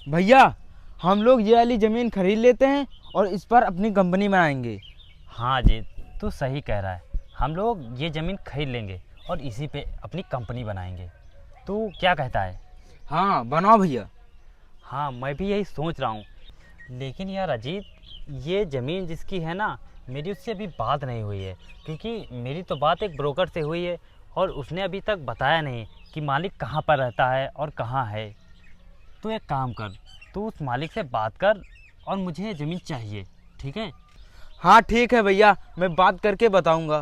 भैया, हम लोग ये वाली ज़मीन खरीद लेते हैं और इस पर अपनी कंपनी बनाएंगे। हाँ अजीत, तू सही कह रहा है। हम लोग ये ज़मीन खरीद लेंगे और इसी पे अपनी कंपनी बनाएंगे। तू क्या कहता है? हाँ, बनाओ भैया। हाँ, मैं भी यही सोच रहा हूँ। लेकिन यार अजीत, ये ज़मीन जिसकी है ना, मेरी उससे अभी बात नहीं हुई है, क्योंकि मेरी तो बात एक ब्रोकर से हुई है और उसने अभी तक बताया नहीं कि मालिक कहाँ पर रहता है और कहाँ है। तू एक काम कर, तू उस मालिक से बात कर और मुझे ये ज़मीन चाहिए, ठीक है? हाँ ठीक है भैया, मैं बात करके बताऊंगा।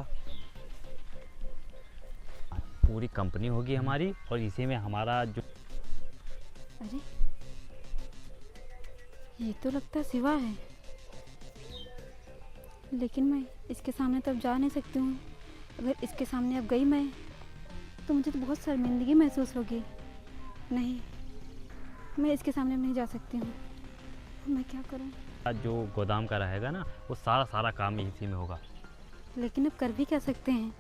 पूरी कंपनी होगी हमारी और इसी में हमारा जो अरे, ये तो लगता है शिवा है। लेकिन मैं इसके सामने तब जा नहीं सकती हूँ। अगर इसके सामने अब गई मैं, तो मुझे तो बहुत शर्मिंदगी महसूस होगी। नहीं, मैं इसके सामने नहीं जा सकती हूँ। मैं क्या करूँ? जो गोदाम का रहेगा ना, वो सारा काम इसी में होगा। लेकिन अब कर भी क्या सकते हैं?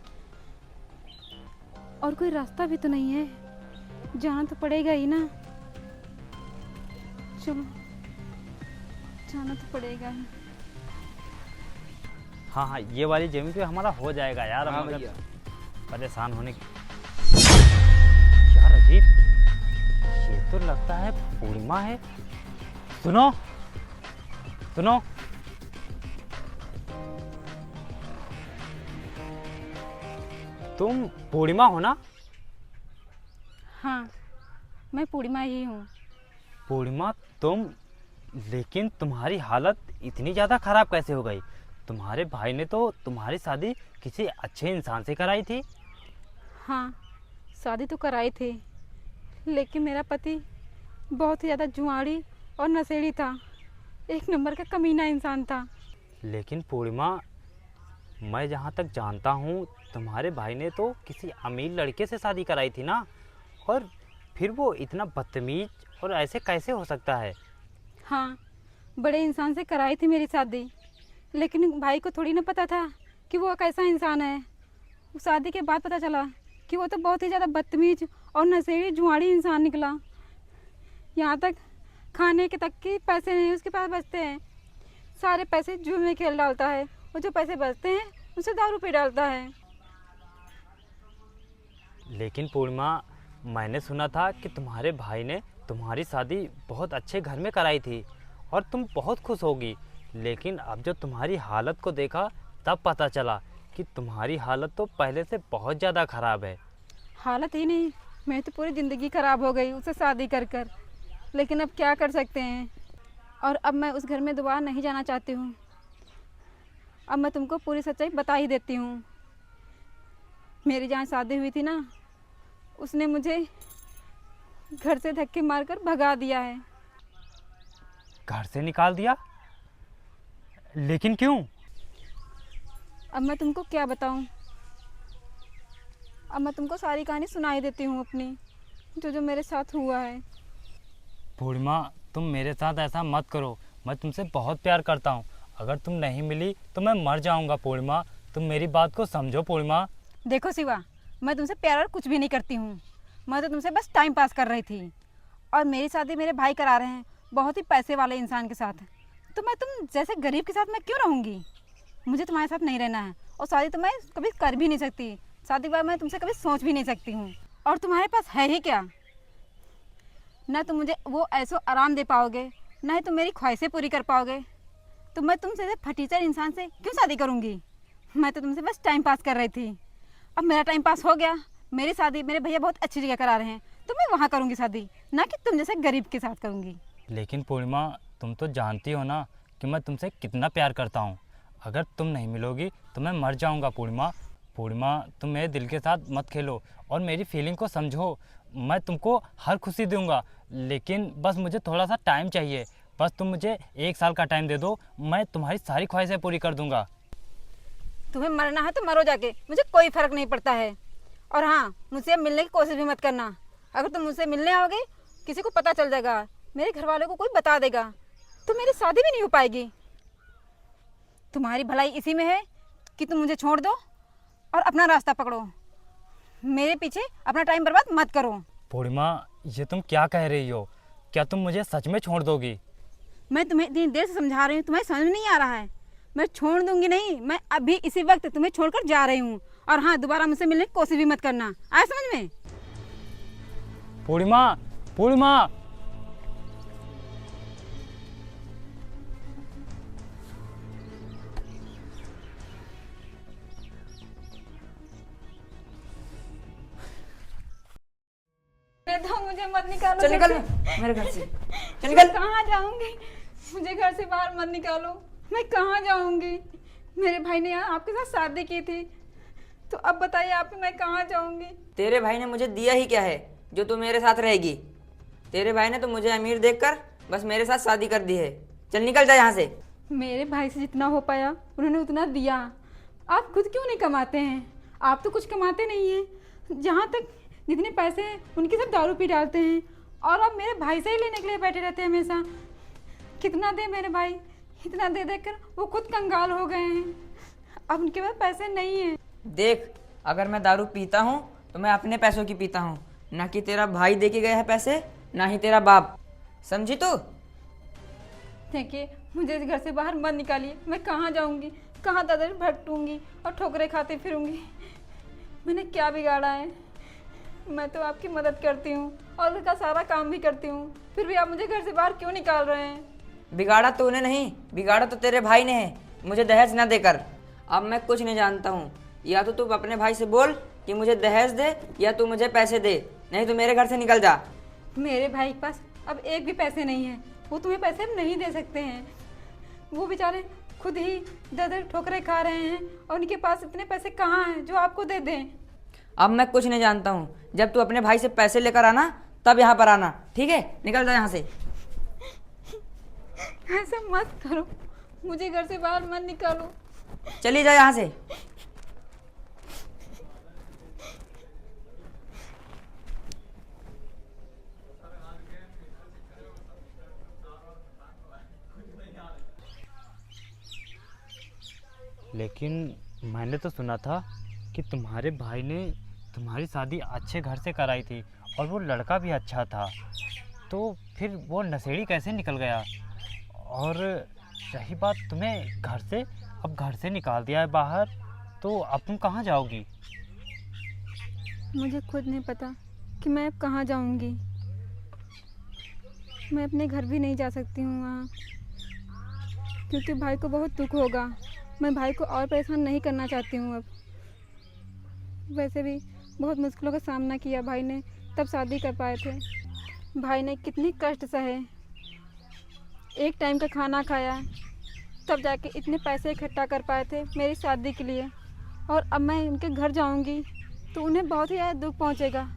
और कोई रास्ता भी तो नहीं है। जाना तो पड़ेगा ही ना। चलो, जाना तो पड़ेगा ही। हाँ, ये वाली ज़मीन पे हमारा हो जाएगा यार। हाँ मगर भैया। परेशान होने की यार अजीत, ये तो लगता है पूर्णिमा है। सुनो सुनो, तुम पूर्णिमा हो ना? हाँ, मैं पूर्णिमा ही हूँ। पूर्णिमा तुम, लेकिन तुम्हारी हालत इतनी ज़्यादा ख़राब कैसे हो गई? तुम्हारे भाई ने तो तुम्हारी शादी किसी अच्छे इंसान से कराई थी। हाँ, शादी तो कराई थी, लेकिन मेरा पति बहुत ही ज़्यादा जुआड़ी और नशेड़ी था। एक नंबर का कमीना इंसान था। लेकिन पूर्णिमा, मैं जहाँ तक जानता हूँ, तुम्हारे भाई ने तो किसी अमीर लड़के से शादी कराई थी ना? और फिर वो इतना बदतमीज और ऐसे कैसे हो सकता है? हाँ, बड़े इंसान से कराई थी मेरी शादी, लेकिन भाई को थोड़ी ना पता था कि वो कैसा इंसान है। शादी के बाद पता चला कि वो तो बहुत ही ज़्यादा बदतमीज और नशेड़ी जुआड़ी इंसान निकला। यहाँ तक खाने के तक के पैसे नहीं उसके पास बचते हैं। सारे पैसे जुए में खेल डालता है, और जो पैसे बचते हैं उसे दारू पे डालता है। लेकिन पूर्णिमा, मैंने सुना था कि तुम्हारे भाई ने तुम्हारी शादी बहुत अच्छे घर में कराई थी और तुम बहुत खुश होगी। लेकिन अब जो तुम्हारी हालत को देखा, तब पता चला कि तुम्हारी हालत तो पहले से बहुत ज़्यादा ख़राब है। हालत ही नहीं, मेरी तो पूरी ज़िंदगी ख़राब हो गई उससे शादी कर कर। लेकिन अब क्या कर सकते हैं। और अब मैं उस घर में दोबारा नहीं जाना चाहती हूँ। अब मैं तुमको पूरी सच्चाई बता ही देती हूँ। मेरी जहाँ शादी हुई थी ना, उसने मुझे घर से धक्के मारकर भगा दिया है। घर से निकाल दिया? लेकिन क्यों? अब मैं तुमको क्या बताऊँ। अब मैं तुमको सारी कहानी सुनाई देती हूँ अपनी, जो जो मेरे साथ हुआ है। पूर्णिमा, तुम मेरे साथ ऐसा मत करो। मैं तुमसे बहुत प्यार करता हूँ। अगर तुम नहीं मिली तो मैं मर जाऊँगा। पूर्णिमा, तुम मेरी बात को समझो। पूर्णिमा, देखो शिवा, मैं तुमसे प्यार और कुछ भी नहीं करती हूँ। मैं तो तुमसे बस टाइम पास कर रही थी। और मेरी शादी मेरे भाई करा रहे हैं, बहुत ही पैसे वाले इंसान के साथ। तो मैं तुम जैसे गरीब के साथ मैं क्यों रहूँगी। मुझे तुम्हारे साथ नहीं रहना है, और शादी तो मैं कभी कर भी नहीं सकती। शादी के बाद मैं तुमसे कभी सोच भी नहीं सकती हूँ। और तुम्हारे पास है ही क्या? ना तुम मुझे वो ऐसो आराम दे पाओगे, ना ही तुम मेरी ख्वाहिशें पूरी कर पाओगे। तो मैं तुमसे ऐसे फटीचर इंसान से क्यों शादी करूँगी। मैं तो तुमसे बस टाइम पास कर रही थी। अब मेरा टाइम पास हो गया। मेरी शादी मेरे भैया बहुत अच्छी जगह करा रहे हैं, तो मैं वहाँ करूँगी शादी, ना कि तुम जैसे गरीब के साथ करूँगी। लेकिन पूर्णिमा, तुम तो जानती हो ना कि मैं तुमसे कितना प्यार करता हूँ। अगर तुम नहीं मिलोगी तो मैं मर जाऊँगा। पूर्णिमा, पूर्णिमा, तुम मेरे दिल के साथ मत खेलो और मेरी फीलिंग को समझो। मैं तुमको हर खुशी दूंगा, लेकिन बस मुझे थोड़ा सा टाइम चाहिए। बस तुम मुझे 1 साल का टाइम दे दो, मैं तुम्हारी सारी ख्वाहिशें पूरी कर दूंगा। तुम्हें मरना है तो मरो जाके, मुझे कोई फ़र्क नहीं पड़ता है। और हाँ, मुझसे मिलने की कोशिश भी मत करना। अगर तुम मुझसे मिलने आओगे, किसी को पता चल जाएगा, मेरे घर वालों को कोई बता देगा, तो मेरी शादी भी नहीं हो पाएगी। तुम्हारी भलाई इसी में है कि तुम मुझे छोड़ दो और अपना रास्ता पकड़ो। मेरे पीछे अपना टाइम बर्बाद मत करो। पूर्णिमा, ये तुम क्या कह रही हो? क्या तुम मुझे सच में छोड़ दोगी? मैं तुम्हें इतनी देर से समझा रही हूँ, तुम्हें समझ में नहीं आ रहा है। मैं छोड़ दूंगी नहीं, मैं अभी इसी वक्त तुम्हें छोड़कर जा रही हूँ। और हाँ, दोबारा मुझसे मिलने की कोशिश भी मत करना, आया समझ में? पूर्णिमा, पूर्णिमा। तो मुझे मत निकालो। चल निकल मेरे घर से, चल निकल। कहाँ जाऊंगी? मुझे घर से बाहर मत निकालो। मैं कहाँ जाऊंगी? मेरे भाई ने यहाँ आपके साथ शादी की थी, तो अब बताइए आप, मैं कहाँ जाऊंगी? तेरे भाई ने मुझे दिया ही क्या है जो तू मेरे साथ रहेगी? तेरे भाई ने तो मुझे अमीर देखकर बस मेरे साथ शादी कर दी है। चल निकल जा यहाँ से। मेरे भाई से जितना हो पाया उन्होंने उतना दिया। आप खुद क्यों नहीं कमाते हैं? आप तो कुछ कमाते नहीं हैं। जहाँ तक जितने पैसे हैं उनकी सब दारू पी डालते हैं, और आप मेरे भाई से ही लेने के लिए बैठे रहते हैं हमेशा। कितना दे मेरे भाई? इतना दे देकर वो खुद कंगाल हो गए हैं। अब उनके पास पैसे नहीं हैं। देख, अगर मैं दारू पीता हूँ तो मैं अपने पैसों की पीता हूँ, ना कि तेरा भाई दे के गया है पैसे, ना ही तेरा बाप। समझी तू? देखिए, मुझे इस घर से बाहर मत निकालिए। मैं कहाँ जाऊंगी? कहाँ दादाजी भटकूंगी और ठोकरे खाते फिरूंगी? मैंने क्या बिगाड़ा है? मैं तो आपकी मदद करती हूँ और घर का सारा काम भी करती हूँ, फिर भी आप मुझे घर से बाहर क्यों निकाल रहे हैं? बिगाड़ा तूने नहीं, बिगाड़ा तो तेरे भाई ने है, मुझे दहेज ना देकर। अब मैं कुछ नहीं जानता हूँ। या तो तू अपने भाई से बोल कि मुझे दहेज दे, या तू मुझे पैसे दे, नहीं तो मेरे घर से निकल जा। मेरे भाई के पास अब एक भी पैसे नहीं है। वो तुम्हें पैसे नहीं दे सकते हैं। वो बेचारे खुद ही दर ठोकरे खा रहे हैं, और उनके पास इतने पैसे कहाँ हैं जो आपको दे दें? अब मैं कुछ नहीं जानता हूँ। जब तू अपने भाई से पैसे लेकर आना तब यहाँ पर आना, ठीक है? निकल जा यहाँ से। ऐसा मत करो, मुझे घर से बाहर मत निकालो। चली जा यहाँ से। लेकिन मैंने तो सुना था कि तुम्हारे भाई ने तुम्हारी शादी अच्छे घर से कराई थी, और वो लड़का भी अच्छा था, तो फिर वो नशेड़ी कैसे निकल गया? और रही बात तुम्हें घर से, अब घर से निकाल दिया है बाहर, तो अब तुम कहाँ जाओगी? मुझे खुद नहीं पता कि मैं अब कहाँ जाऊंगी। मैं अपने घर भी नहीं जा सकती हूँ वहाँ, क्योंकि भाई को बहुत दुख होगा। मैं भाई को और परेशान नहीं करना चाहती हूँ अब। वैसे भी बहुत मुश्किलों का सामना किया भाई ने, तब शादी कर पाए थे। भाई ने कितनी कष्ट सहे, एक टाइम का खाना खाया, तब जाके इतने पैसे इकट्ठा कर पाए थे मेरी शादी के लिए। और अब मैं उनके घर जाऊंगी तो उन्हें बहुत ही ज़्यादा दुख पहुंचेगा।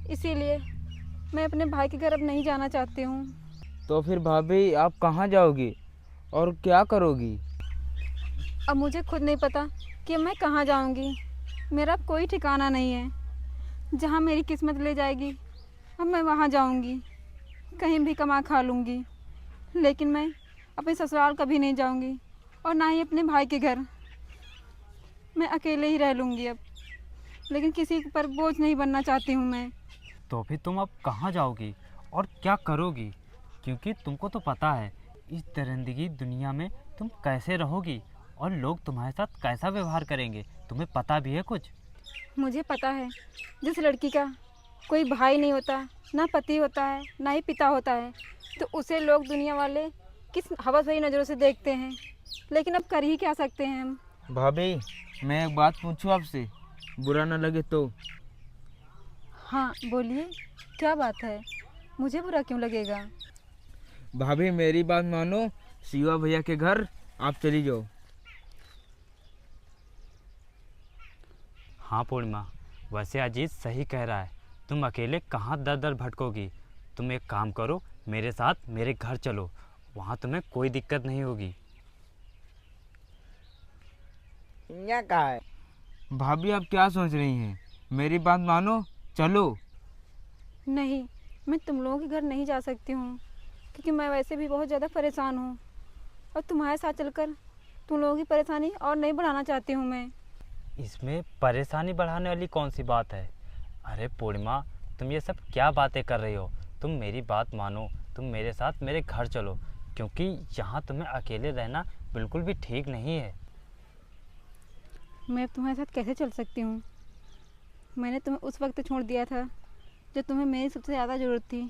इसीलिए मैं अपने भाई के घर अब नहीं जाना चाहती हूँ। तो फिर भाभी आप कहाँ जाओगी और क्या करोगी? अब मुझे खुद नहीं पता कि मैं कहाँ जाऊंगी। मेरा अब कोई ठिकाना नहीं है। जहाँ मेरी किस्मत ले जाएगी अब मैं वहाँ जाऊंगी, कहीं भी कमा खा लूँगी, लेकिन मैं अपने ससुराल कभी नहीं जाऊंगी, और ना ही अपने भाई के घर। मैं अकेले ही रह लूँगी अब, लेकिन किसी पर बोझ नहीं बनना चाहती हूँ मैं। तो फिर तुम अब कहाँ जाओगी और क्या करोगी? क्योंकि तुमको तो पता है इस दरिंदगी दुनिया में तुम कैसे रहोगी, और लोग तुम्हारे साथ कैसा व्यवहार करेंगे, तुम्हें पता भी है कुछ? मुझे पता है, जिस लड़की का कोई भाई नहीं होता, ना पति होता है, ना ही पिता होता है, तो उसे लोग दुनिया वाले किस हवस भरी नज़रों से देखते हैं। लेकिन अब कर ही क्या सकते हैं हम। भाभी मैं एक बात पूछूं आपसे, बुरा ना लगे तो? हाँ बोलिए, क्या बात है? मुझे बुरा क्यों लगेगा? भाभी मेरी बात मानो, शिवा भैया के घर आप चली जाओ। हाँ पूर्णिमा, वैसे अजीत सही कह रहा है। तुम अकेले कहाँ दर दर भटकोगी? तुम एक काम करो, मेरे साथ मेरे घर चलो, वहाँ तुम्हें कोई दिक्कत नहीं होगी। क्या कहा है? भाभी आप क्या सोच रही हैं? मेरी बात मानो, चलो। नहीं, मैं तुम लोगों के घर नहीं जा सकती हूँ, क्योंकि मैं वैसे भी बहुत ज़्यादा परेशान हूँ, और तुम्हारे साथ चलकर तुम लोगों की परेशानी और नहीं बढ़ाना चाहती हूँ मैं। इसमें परेशानी बढ़ाने वाली कौन सी बात है? अरे पूर्णिमा, तुम ये सब क्या बातें कर रही हो? तुम मेरी बात मानो, तुम मेरे साथ मेरे घर चलो, क्योंकि यहाँ तुम्हें अकेले रहना बिल्कुल भी ठीक नहीं है। मैं अब तुम्हारे साथ कैसे चल सकती हूँ? मैंने तुम्हें उस वक्त छोड़ दिया था जब तुम्हें मेरी सबसे ज़्यादा ज़रूरत थी,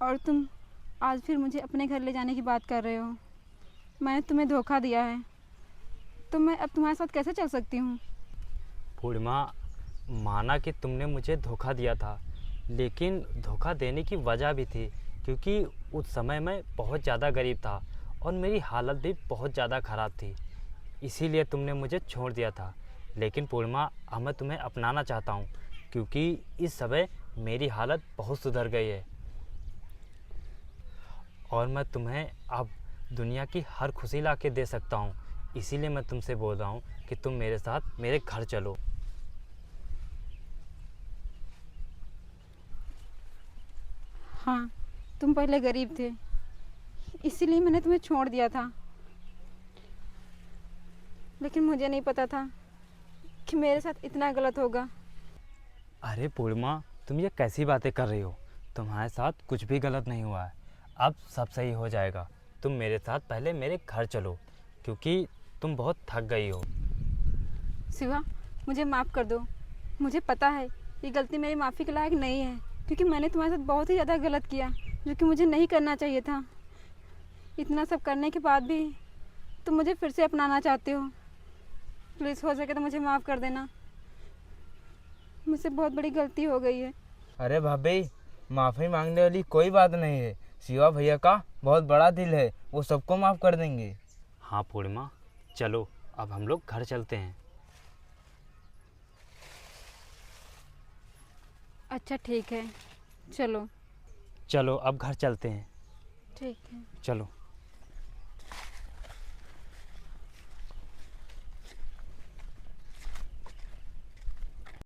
और तुम आज फिर मुझे अपने घर ले जाने की बात कर रहे हो। मैंने तुम्हें धोखा दिया है, तो मैं अब तुम्हारे साथ कैसे चल सकती हूँ? पूर्णिमा, माना कि तुमने मुझे धोखा दिया था, लेकिन धोखा देने की वजह भी थी, क्योंकि उस समय मैं बहुत ज़्यादा गरीब था और मेरी हालत भी बहुत ज़्यादा ख़राब थी, इसीलिए तुमने मुझे छोड़ दिया था। लेकिन पूर्णिमा, अब मैं तुम्हें अपनाना चाहता हूँ, क्योंकि इस समय मेरी हालत बहुत सुधर गई है और मैं तुम्हें अब दुनिया की हर खुशी ला के दे सकता हूँ। इसीलिए मैं तुमसे बोल रहा हूँ कि तुम मेरे साथ मेरे घर चलो। हाँ, तुम पहले गरीब थे, इसीलिए मैंने तुम्हें छोड़ दिया था, लेकिन मुझे नहीं पता था कि मेरे साथ इतना गलत होगा। अरे पूर्णिमा, तुम ये कैसी बातें कर रही हो? तुम्हारे साथ कुछ भी गलत नहीं हुआ है, अब सब सही हो जाएगा। तुम मेरे साथ पहले मेरे घर चलो, क्योंकि तुम बहुत थक गई हो। शिवा, मुझे माफ़ कर दो। मुझे पता है ये गलती मेरी माफ़ी के लायक नहीं है, क्योंकि मैंने तुम्हारे साथ बहुत ही ज़्यादा गलत किया, जो कि मुझे नहीं करना चाहिए था। इतना सब करने के बाद भी तुम मुझे फिर से अपनाना चाहते हो। प्लीज़ हो सके तो मुझे माफ़ कर देना, मुझसे बहुत बड़ी गलती हो गई है। अरे भाभी, माफ़ी मांगने वाली कोई बात नहीं है। शिवा भैया का बहुत बड़ा दिल है, वो सबको माफ़ कर देंगे। हाँ पूर्णिमा, चलो अब हम लोग घर चलते हैं। अच्छा ठीक है, चलो। चलो अब घर चलते हैं। ठीक है। चलो।